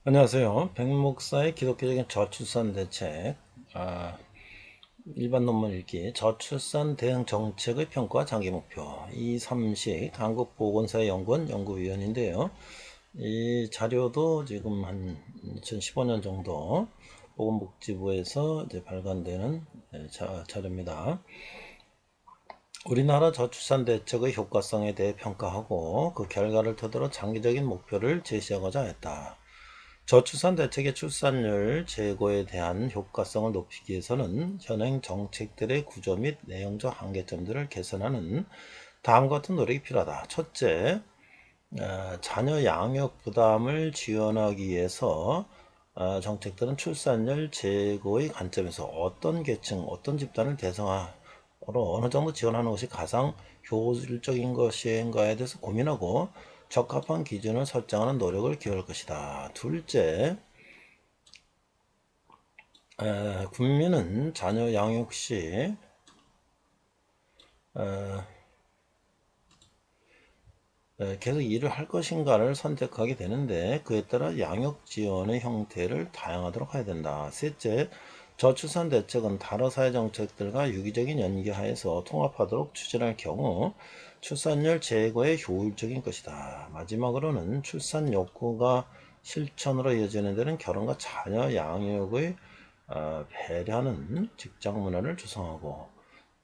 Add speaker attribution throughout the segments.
Speaker 1: 안녕하세요. 백목사의 기독교적인 저출산 대책, 일반 논문 읽기, 저출산 대응 정책의 평가 장기 목표, 이삼식 한국보건사연구원 연구위원인데요. 이 자료도 지금 한 2015년 정도 보건복지부에서 이제 발간되는 자료입니다. 우리나라 저출산 대책의 효과성에 대해 평가하고 그 결과를 토대로 장기적인 목표를 제시하고자 했다. 저출산 대책의 출산율 제고에 대한 효과성을 높이기 위해서는 현행 정책들의 구조 및 내용적 한계점들을 개선하는 다음과 같은 노력이 필요하다. 첫째, 자녀 양육 부담을 지원하기 위해서 정책들은 출산율 제고의 관점에서 어떤 계층, 어떤 집단을 대상으로 어느 정도 지원하는 것이 가장 효율적인 것인가에 대해서 고민하고 적합한 기준을 설정하는 노력을 기울일 것이다. 둘째, 국민은 자녀 양육 시 계속 일을 할 것인가를 선택하게 되는데 그에 따라 양육 지원의 형태를 다양하도록 해야 된다. 셋째, 저출산 대책은 다른 사회 정책들과 유기적인 연계하에서 통합하도록 추진할 경우 출산율 제고에 효율적인 것이다. 마지막으로는 출산 욕구가 실천으로 이어지는 데는 결혼과 자녀 양육의 배려하는 직장 문화를 조성하고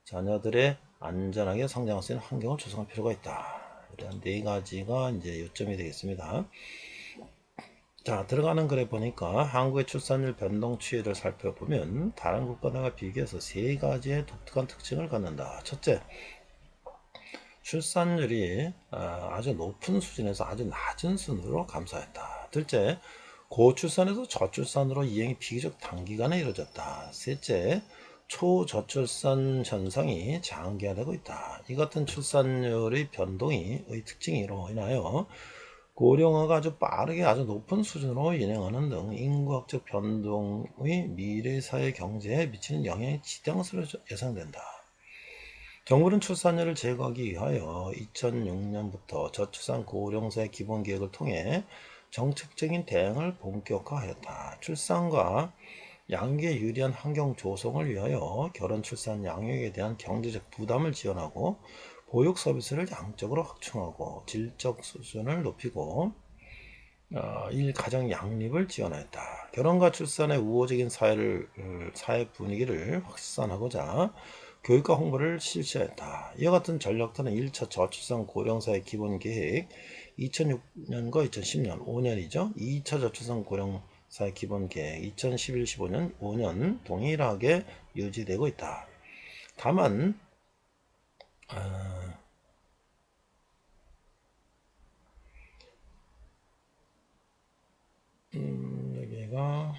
Speaker 1: 자녀들의 안전하게 성장할 수 있는 환경을 조성할 필요가 있다. 이런 네 가지가 이제 요점이 되겠습니다. 자, 들어가는 글에 보니까 한국의 출산율 변동 추이를 살펴보면 다른 국가들과 비교해서 세 가지의 독특한 특징을 갖는다. 첫째, 출산율이 아주 높은 수준에서 아주 낮은 수준으로 감소했다. 둘째, 고출산에서 저출산으로 이행이 비교적 단기간에 이루어졌다. 셋째, 초저출산 현상이 장기화되고 있다. 이 같은 출산율의 변동의 특징으로 인하여 고령화가 아주 빠르게 아주 높은 수준으로 진행하는 등 인구학적 변동의 미래 사회 경제에 미치는 영향이 지대성으로 예상된다. 정부는 출산율을 제거하기 위하여 2006년부터 저출산 고령사의 기본계획을 통해 정책적인 대응을 본격화하였다. 출산과 양육에 유리한 환경 조성을 위하여 결혼, 출산, 양육에 대한 경제적 부담을 지원하고 보육 서비스를 양적으로 확충하고 질적 수준을 높이고 일 가정 양립을 지원하였다. 결혼과 출산의 우호적인 사회 분위기를 확산하고자 교육과 홍보를 실시했다. 이와 같은 전략들은 1차 저출산 고령사회 기본계획 2006년과 2010년 5년이죠. 2차 저출산 고령사회 기본계획 2011-15년 5년 동일하게 유지되고 있다. 다만 여기가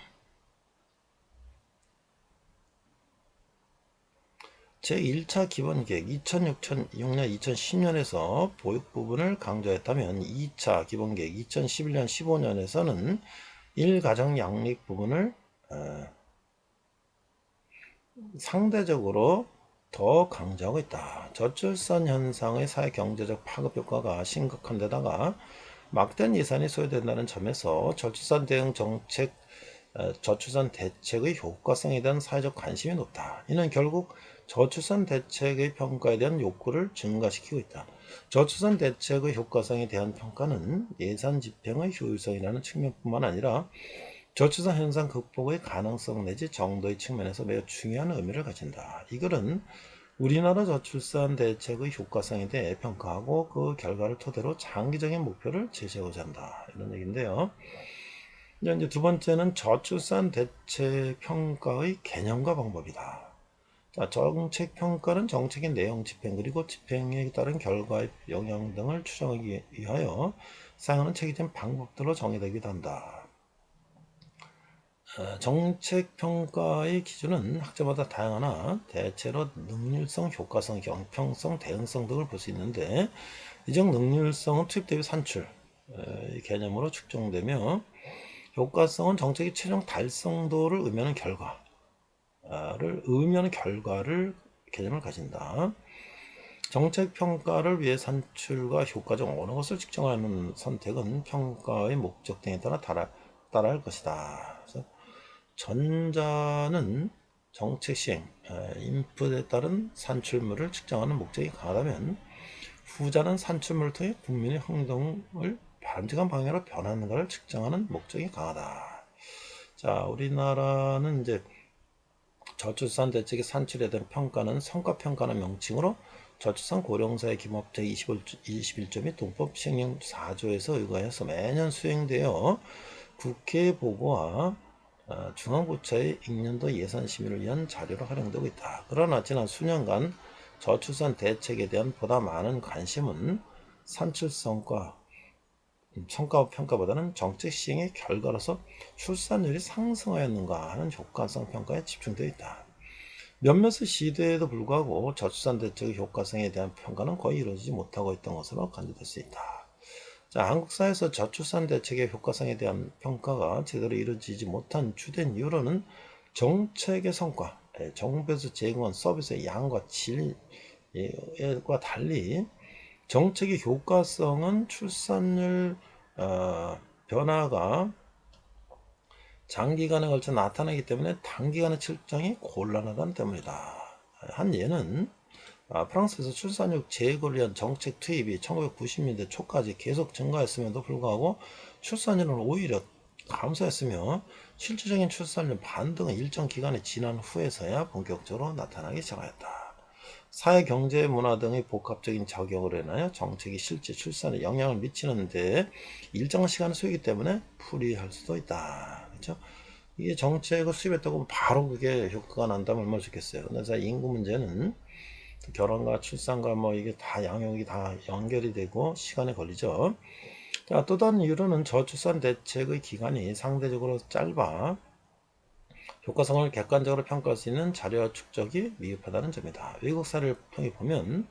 Speaker 1: 제1차 기본계획 2006년 2010년에서 보육 부분을 강조했다면 2차 기본계획 2011년 15년에서는 일가정 양립 부분을 상대적으로 더 강조하고 있다. 저출산 현상의 사회 경제적 파급 효과가 심각한 데다가 막대한 예산이 소요된다는 점에서 저출산 대응 정책 저출산 대책의 효과성에 대한 사회적 관심이 높다. 이는 결국 저출산 대책의 평가에 대한 욕구를 증가시키고 있다. 저출산 대책의 효과성에 대한 평가는 예산 집행의 효율성이라는 측면뿐만 아니라 저출산 현상 극복의 가능성 내지 정도의 측면에서 매우 중요한 의미를 가진다. 이 글은 우리나라 저출산 대책의 효과성에 대해 평가하고 그 결과를 토대로 장기적인 목표를 제시하고자 한다. 이런 얘기인데요. 이제 두 번째는 저출산 대책 평가의 개념과 방법이다. 자, 정책 평가는 정책의 내용 집행 그리고 집행에 따른 결과의 영향 등을 추정하기 위하여 사용하는 체계적인 방법들로 정의되기도 한다. 정책 평가의 기준은 학자마다 다양하나 대체로 능률성, 효과성, 형평성, 대응성 등을 볼 수 있는데 이중 능률성은 투입 대비 산출 이 개념으로 측정되며 효과성은 정책의 최종 달성도를 의미하는 결과를 개념을 가진다. 정책 평가를 위해 산출과 효과 중 어느 것을 측정하는 선택은 평가의 목적 등에 따라 따라할 것이다. 그래서 전자는 정책 시행, 인풋에 따른 산출물을 측정하는 목적이 강하다면 후자는 산출물을 통해 국민의 행동을 바람직한 방향으로 변하는 것을 측정하는 목적이 강하다. 자, 우리나라는 이제 저출산 대책의 산출에 대한 평가는 성과평가는 명칭으로 저출산 고령사회 기본법 제21조 및 동법 시행령 4조에서 의거해서 매년 수행되어 국회 보고와 중앙부처의 익년도 예산 심의를 위한 자료로 활용되고 있다. 그러나 지난 수년간 저출산 대책에 대한 보다 많은 관심은 산출성과 성과 평가보다는 정책 시행의 결과로서 출산율이 상승하였는가 하는 효과성 평가에 집중되어 있다. 몇몇 시대에도 불구하고 저출산 대책의 효과성에 대한 평가는 거의 이루어지지 못하고 있던 것으로 간주될 수 있다. 자, 한국 사회에서 저출산 대책의 효과성에 대한 평가가 제대로 이루어지지 못한 주된 이유로는 정책의 성과, 정부에서 제공한 서비스의 양과 질과 달리 정책의 효과성은 출산율 변화가 장기간에 걸쳐 나타나기 때문에 단기간의 측정이 곤란하다는 때문이다. 한 예는 프랑스에서 출산율 제고를 위한 정책 투입이 1990년대 초까지 계속 증가했음에도 불구하고 출산율은 오히려 감소했으며 실질적인 출산율 반등은 일정 기간이 지난 후에서야 본격적으로 나타나기 시작하였다. 사회, 경제, 문화 등의 복합적인 작용으로 인하여 정책이 실제 출산에 영향을 미치는데 일정 시간을 소요하기 때문에 불이할 수도 있다. 그렇죠? 이게 정책을 수립했다고 바로 그게 효과가 난다면 얼마나 좋겠어요. 그래서 인구 문제는 결혼과 출산과 뭐 이게 다 양육이 다 연결이 되고 시간이 걸리죠. 자, 또 다른 이유로는 저출산 대책의 기간이 상대적으로 짧아 효과성을 객관적으로 평가할 수 있는 자료와 축적이 미흡하다는 점이다. 외국 사례를 통해 보면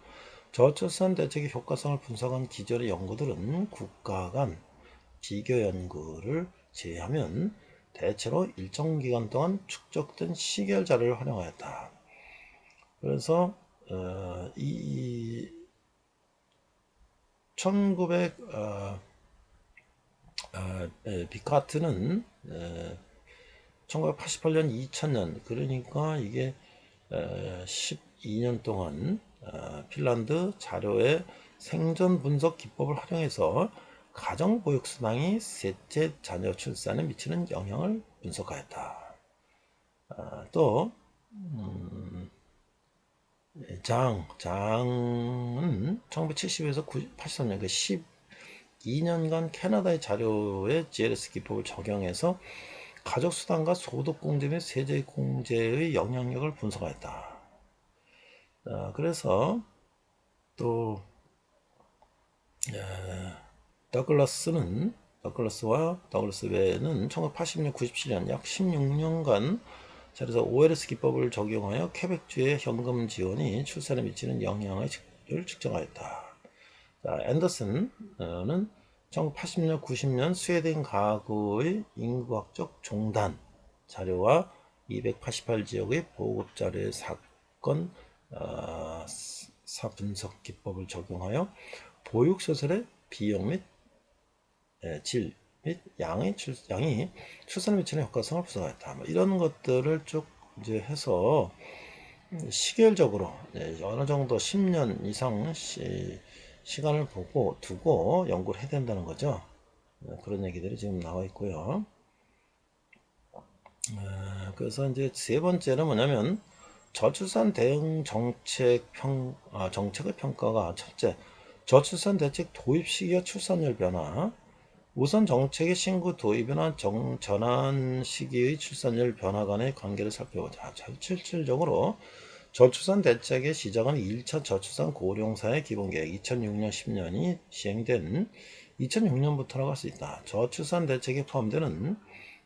Speaker 1: 저출산 대책의 효과성을 분석한 기존의 연구들은 국가 간 비교 연구를 제외하면 대체로 일정 기간 동안 축적된 시계열 자료를 활용하였다. 그래서 이 1900 비카트는 1988년 2000년 그러니까 이게 12년 동안 핀란드 자료의 생존 분석 기법을 활용해서 가정보육수당이 셋째 자녀 출산에 미치는 영향을 분석하였다. 또 장은 1970에서 83년 그 12년간 캐나다의 자료에 GLS 기법을 적용해서 가족수당과 소득공제 및 세제공제의 영향력을 분석하였다. 그래서 또 더글라스와 더글라스 외에는 1980년, 97년 약 16년간 그래서 OLS 기법을 적용하여 퀘벡주의 현금 지원이 출산에 미치는 영향을 측정하였다. 자, 앤더슨은 1980년, 90년 스웨덴 가구의 인구학적 종단 자료와 288지역의 보급 자료의 사건 사분석 기법을 적용하여 보육시설의 비용 및 질 및 양이 출산에 미치는 효과성을 분석했다. 뭐 이런 것들을 쭉 이제 해서 시계열적으로 어느 정도 10년 이상 시간을 두고 연구를 해야 된다는 거죠. 그런 얘기들이 지금 나와 있고요. 그래서 이제 세 번째는 뭐냐면 저출산 대응 정책의 평가가 첫째, 저출산 대책 도입 시기와 출산율 변화. 우선 정책의 신구 도입이나 전환 시기의 출산율 변화 간의 관계를 살펴보자. 실질적으로 저출산 대책의 시작은 1차 저출산 고령사회 기본계획 2006년 10년이 시행된 2006년부터라고 할 수 있다. 저출산 대책에 포함되는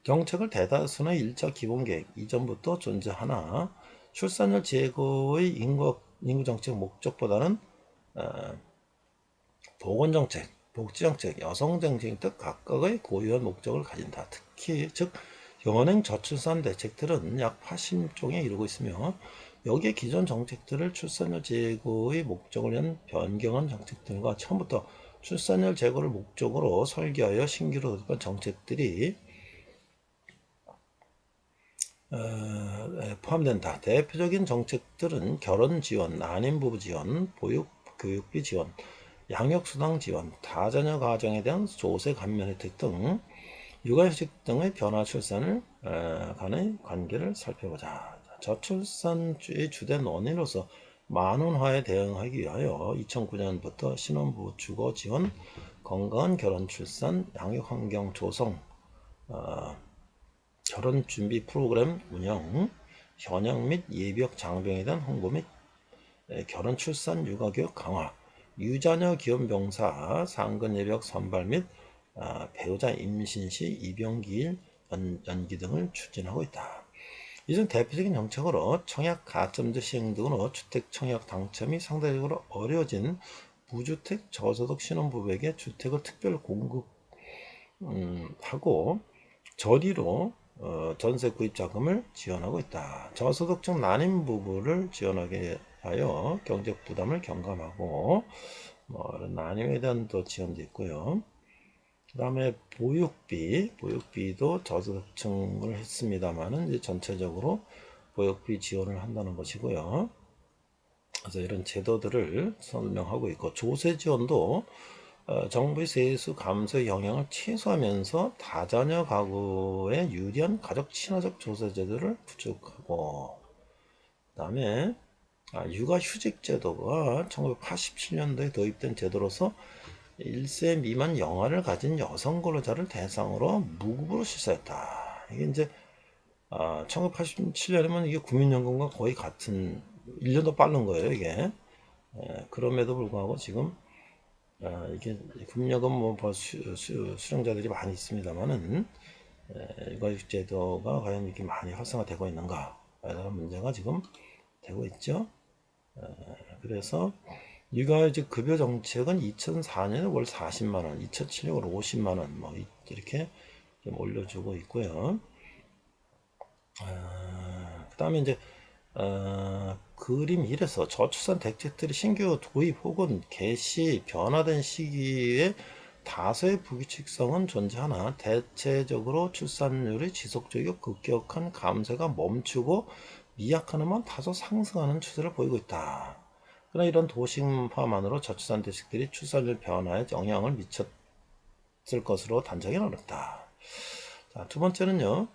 Speaker 1: 정책을 대다수는 1차 기본계획 이전부터 존재하나 출산율 제고의 인구정책 목적보다는 보건정책, 복지정책, 여성정책 등 각각의 고유한 목적을 가진다. 특히 즉 현행 저출산 대책들은 약 80종에 이르고 있으며 여기에 기존 정책들을 출산율 제고의 목적을 위한 변경한 정책들과 처음부터 출산율 제고를 목적으로 설계하여 신규로 도입한 정책들이 포함된다. 대표적인 정책들은 결혼 지원, 난임 부부 지원, 보육 교육비 지원, 양육수당 지원, 다자녀 가정에 대한 조세 감면 혜택 등 육아휴직 등의 변화 출산을 간의 관계를 살펴보자. 저출산의 주된 원인으로서 만원화에 대응하기 위하여 2009년부터 신혼부부 주거 지원, 건강한 결혼 출산, 양육 환경 조성, 결혼 준비 프로그램 운영, 현역 및 예비역 장병에 대한 홍보 및 결혼 출산 육아 교육 강화, 유자녀 기혼 병사 상근 예비역 선발 및 배우자 임신 시 입영기일 연기 등을 추진하고 있다. 이중 대표적인 정책으로 청약 가점제 시행 등으로 주택 청약 당첨이 상대적으로 어려워진 무주택 저소득 신혼부부에게 주택을 특별 공급하고 저리로 전세 구입 자금을 지원하고 있다. 저소득층 난임 부부를 지원하게 하여 경제 부담을 경감하고 이런 난임에 대한 또 지원도 있고요. 그 다음에 보육비도 저소득층을 했습니다만은 이제 전체적으로 보육비 지원을 한다는 것이고요. 그래서 이런 제도들을 설명하고 있고 조세 지원도 정부의 세수 감소의 영향을 최소화하면서 다자녀 가구에 유리한 가족 친화적 조세 제도를 구축하고 그다음에 육아휴직 제도가 1987년도에 도입된 제도로서 1세 미만 영아를 가진 여성 근로자를 대상으로 무급으로 실시했다. 이게 이제 1987년이면 이게 국민연금과 거의 같은 1년 더 빠른 거예요, 이게. 그럼에도 불구하고 지금 이게 국민연금 뭐 수령자들이 많이 있습니다만은 육아휴직 제도가 과연 이렇게 많이 활성화되고 있는가? 라는 문제가 지금 되고 있죠. 그래서 육아휴직 급여 정책은 2004년에 월 40만 원, 2007년 월 50만 원, 뭐 이렇게 좀 올려주고 있고요. 그다음에 이제 그림 1에서 저출산 대책들이 신규 도입 혹은 개시 변화된 시기에 다소의 불규칙성은 존재하나 대체적으로 출산율이 지속적이고 급격한 감소가 멈추고 미약하나만 다소 상승하는 추세를 보이고 있다. 그러나 이런 도식화만으로 저출산 대책들이 출산율 변화에 영향을 미쳤을 것으로 단정하기는 어렵다. 자, 두 번째는요.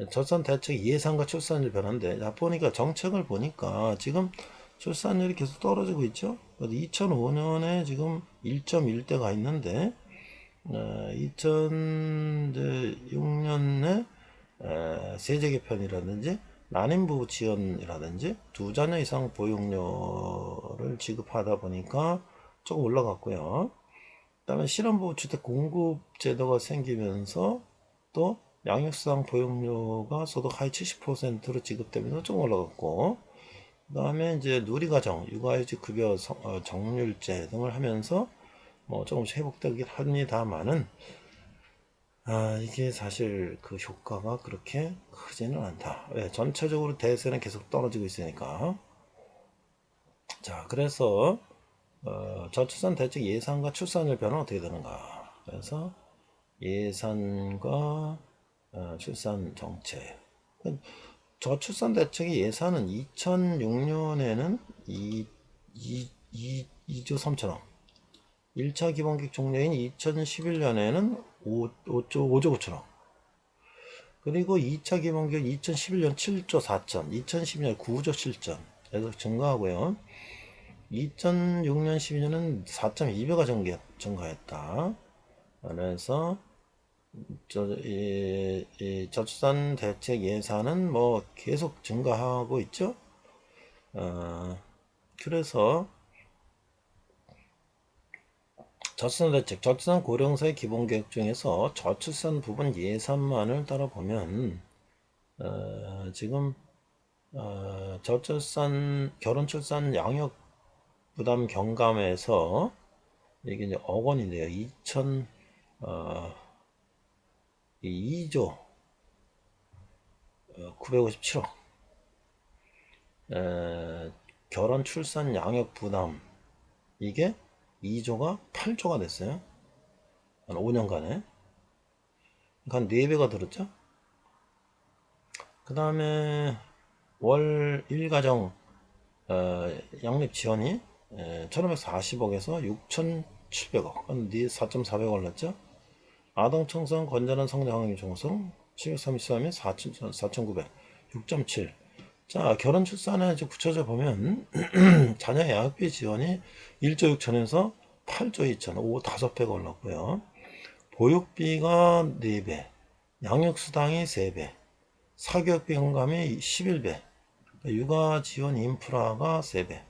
Speaker 1: 저출산 대책 예상과 출산율 변화인데 보니까 정책을 보니까 지금 출산율이 계속 떨어지고 있죠. 2005년에 지금 1.1대가 있는데 2006년에 세제 개편이라든지 난임부부 지원이라든지 두 자녀 이상 보육료를 지급하다 보니까 조금 올라갔고요. 그다음에 실업부부 주택 공급 제도가 생기면서 또 양육수당 보육료가 소득 하위 70%로 지급되면서 조금 올라갔고, 그 다음에 이제 누리과정, 육아휴직 급여 정률제 등을 하면서 뭐 조금씩 회복되긴 합니다만은 이게 사실 그 효과가 그렇게 크지는 않다. 왜? 전체적으로 대세는 계속 떨어지고 있으니까. 자, 그래서 저출산 대책 예산과 출산율 변화는 어떻게 되는가? 그래서 예산과 출산 정책. 저출산 대책의 예산은 2006년에는 2조 3천억. 1차 기본계획 종료인 2011년에는 5조 5천억. 그리고 2차 기본계획 2011년 7조 4천, 2012년 9조 7천. 계속 증가하고요. 2006년 12년은 4.2배가 증가했다. 그래서 이 저출산 대책 예산은 뭐 계속 증가하고 있죠. 그래서 저출산 대책, 저출산 고령사회 기본계획 중에서 저출산 부분 예산만을 따라보면 지금 저출산 결혼 출산 양육 부담 경감에서 이게 이제 억 원인데요. 2조 957억. 결혼 출산 양육 부담 이게 2조가 8조가 됐어요. 한 5년간에. 그러니까 한 4배가 들었죠. 그 다음에 월 1가정 양립 지원이 1540억에서 6700억, 네 4.400억 올랐죠. 아동 청소년 건전한 성장 확률 종성 733이 4900, 6.7. 자, 결혼 출산에 이제 붙여져 보면 자녀 양육비 지원이 1조 6천에서 8조 2천, 5배가 올랐고요. 보육비가 4배, 양육수당이 3배, 사교육비 공감이 11배, 육아 지원 인프라가 3배,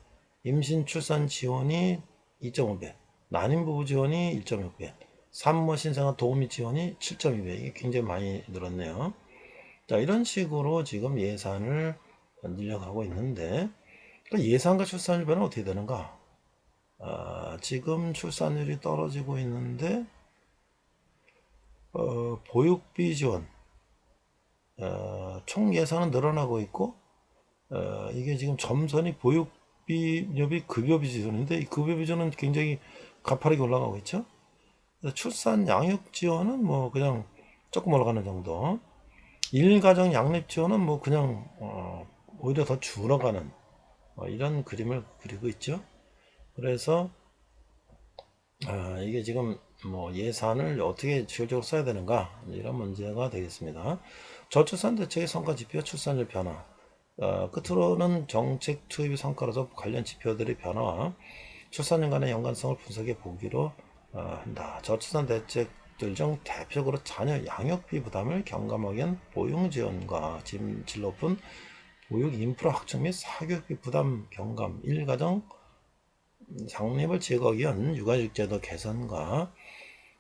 Speaker 1: 임신 출산 지원이 2.5배, 난임부부 지원이 1.6배, 산모 신생아 도우미 지원이 7.2배. 이게 굉장히 많이 늘었네요. 자, 이런 식으로 지금 예산을 늘려가고 있는데, 예산과 출산율 변화는 어떻게 되는가? 지금 출산율이 떨어지고 있는데, 보육비 지원, 총 예산은 늘어나고 있고, 이게 지금 점선이 보육비료비 급여비 지원인데, 이 급여비 지원은 굉장히 가파르게 올라가고 있죠. 출산 양육 지원은 뭐 그냥 조금 올라가는 정도. 일가정 양립 지원은 뭐 그냥 오히려 더 줄어가는 이런 그림을 그리고 있죠. 그래서 이게 지금 뭐 예산을 어떻게 지속적으로 써야 되는가 이런 문제가 되겠습니다. 저출산 대책의 성과 지표 출산율 변화. 끝으로는 정책 투입의 성과로서 관련 지표들의 변화와 출산율 간의 연관성을 분석해 보기로 한다. 저출산 대책들 중 대표적으로 자녀 양육비 부담을 경감하기 위한 보육 지원과 질 높은 보육 인프라 확충 및 사교육비 부담 경감, 일가정 장립을 제거하기 위한 육아휴직제도 개선과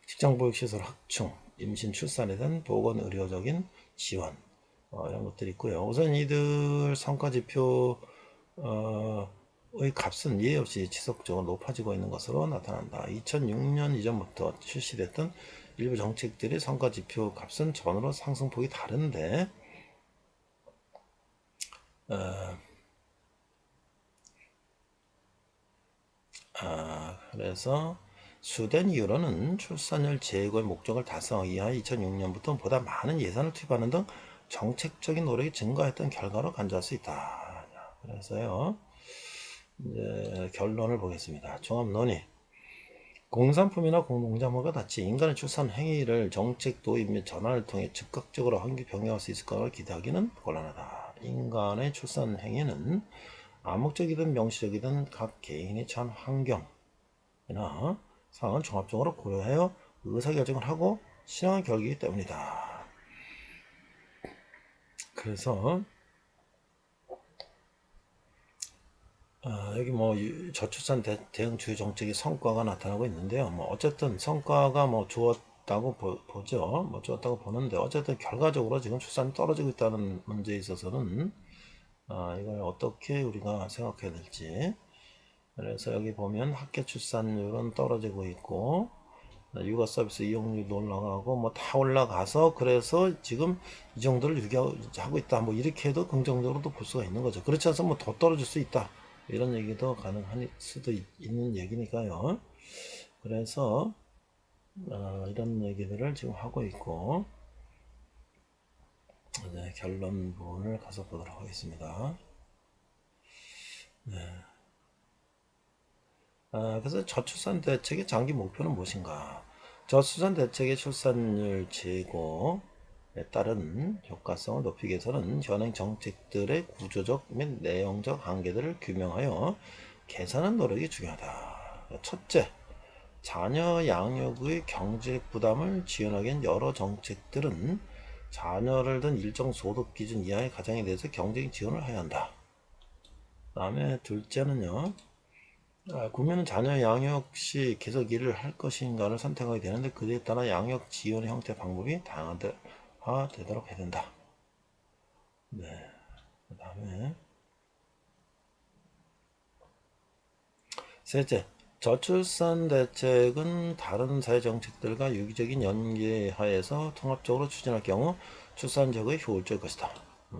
Speaker 1: 직장보육시설 확충, 임신 출산에 대한 보건의료적인 지원 이런 것들이 있고요. 우선 이들 성과지표 의 값은 예의 없이 지속적으로 높아지고 있는 것으로 나타난다. 2006년 이전부터 실시됐던 일부 정책들의 성과지표 값은 전으로 상승폭이 다른데 그래서 수된 이유로는 출산율 제고의 목적을 달성하기 위하여 2006년부터 보다 많은 예산을 투입하는 등 정책적인 노력이 증가했던 결과로 간주할 수 있다. 그래서요, 이제 결론을 보겠습니다. 종합 논의. 공산품이나 공농작물과 같이 인간의 출산 행위를 정책 도입 및 전환을 통해 즉각적으로 환경 변경할 수 있을 거라 기대하기는 곤란하다. 인간의 출산 행위는 암묵적이든 명시적이든 각 개인이 처한 환경이나 상황을 종합적으로 고려하여 의사결정을 하고 실행한 결과이기 때문이다. 그래서 여기 뭐 저출산 대응 주요 정책의 성과가 나타나고 있는데요. 뭐 어쨌든 성과가 뭐 주었다고 보죠. 뭐 주었다고 보는데 어쨌든 결과적으로 지금 출산이 떨어지고 있다는 문제에 있어서는 이걸 어떻게 우리가 생각해야 될지. 그래서 여기 보면 학계 출산율은 떨어지고 있고 육아 서비스 이용률도 올라가고 뭐 다 올라가서 그래서 지금 이 정도를 유지하고 있다. 뭐 이렇게 해도 긍정적으로도 볼 수가 있는 거죠. 그렇지 않으면 뭐 더 떨어질 수 있다. 이런 얘기도 가능할 수도 있는 얘기니까요. 그래서 이런 얘기들을 지금 하고 있고 이제 결론 부분을 가서 보도록 하겠습니다. 그래서 저출산 대책의 장기 목표는 무엇인가? 저출산 대책의 출산율 제고에 따른 효과성을 높이기 위해서는 현행 정책들의 구조적 및 내용적 한계들을 규명하여 개선하는 노력이 중요하다. 첫째, 자녀 양육의 경제적 부담을 지원하기 위한 여러 정책들은 자녀를 둔 일정 소득 기준 이하의 가정에 대해서 경제적 지원을 해야 한다. 그 다음에 둘째는요, 국민은 자녀 양육 시 계속 일을 할 것인가를 선택하게 되는데 그에 따라 양육 지원의 형태 방법이 다양화되도록 해야 된다. 네. 그 다음에 셋째, 저출산 대책은 다른 사회 정책들과 유기적인 연계하에서 통합적으로 추진할 경우 출산 제고에 효율적일 것이다.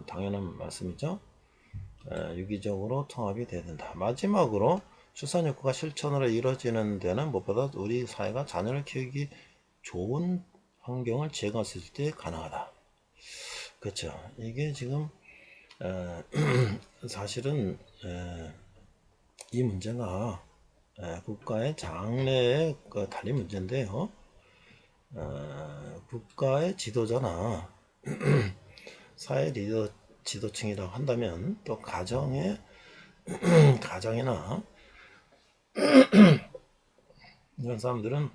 Speaker 1: 당연한 말씀이죠. 유기적으로 통합이 돼야 된다. 마지막으로 출산 욕구가 실천으로 이루어지는 데는 무엇보다 우리 사회가 자녀를 키우기 좋은 환경을 제공할 수 있을 때 가능하다. 그렇죠. 이게 지금 에, 사실은 이 문제가 국가의 장래에 달린 문제인데요. 국가의 지도자나 사회 리더 지도층이라고 한다면 또 가정이나 이런 사람들은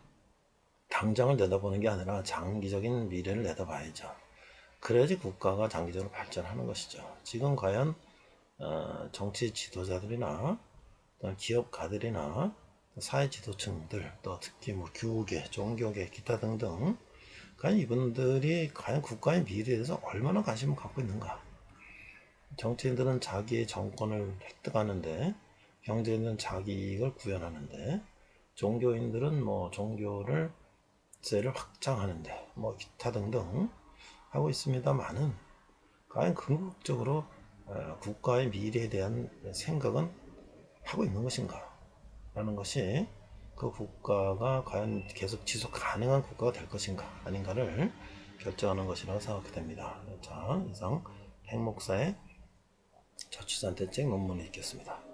Speaker 1: 당장을 내다보는 게 아니라 장기적인 미래를 내다봐야죠. 그래야지 국가가 장기적으로 발전하는 것이죠. 지금 과연 정치 지도자들이나 기업가들이나 사회 지도층들 또 특히 뭐 교계, 종교계, 기타 등등 과연 이분들이 과연 국가의 미래에 대해서 얼마나 관심을 갖고 있는가? 정치인들은 자기의 정권을 획득하는데 경제인들은 자기 이익을 구현하는데 종교인들은 뭐 종교를 세를 확장하는데 뭐 기타 등등 하고 있습니다만은 과연 궁극적으로 국가의 미래에 대한 생각은 하고 있는 것인가 라는 것이 그 국가가 과연 계속 지속 가능한 국가가 될 것인가 아닌가를 결정하는 것이라고 생각이 됩니다. 자, 이상 핵목사의 저출산대책 논문을 읽겠습니다.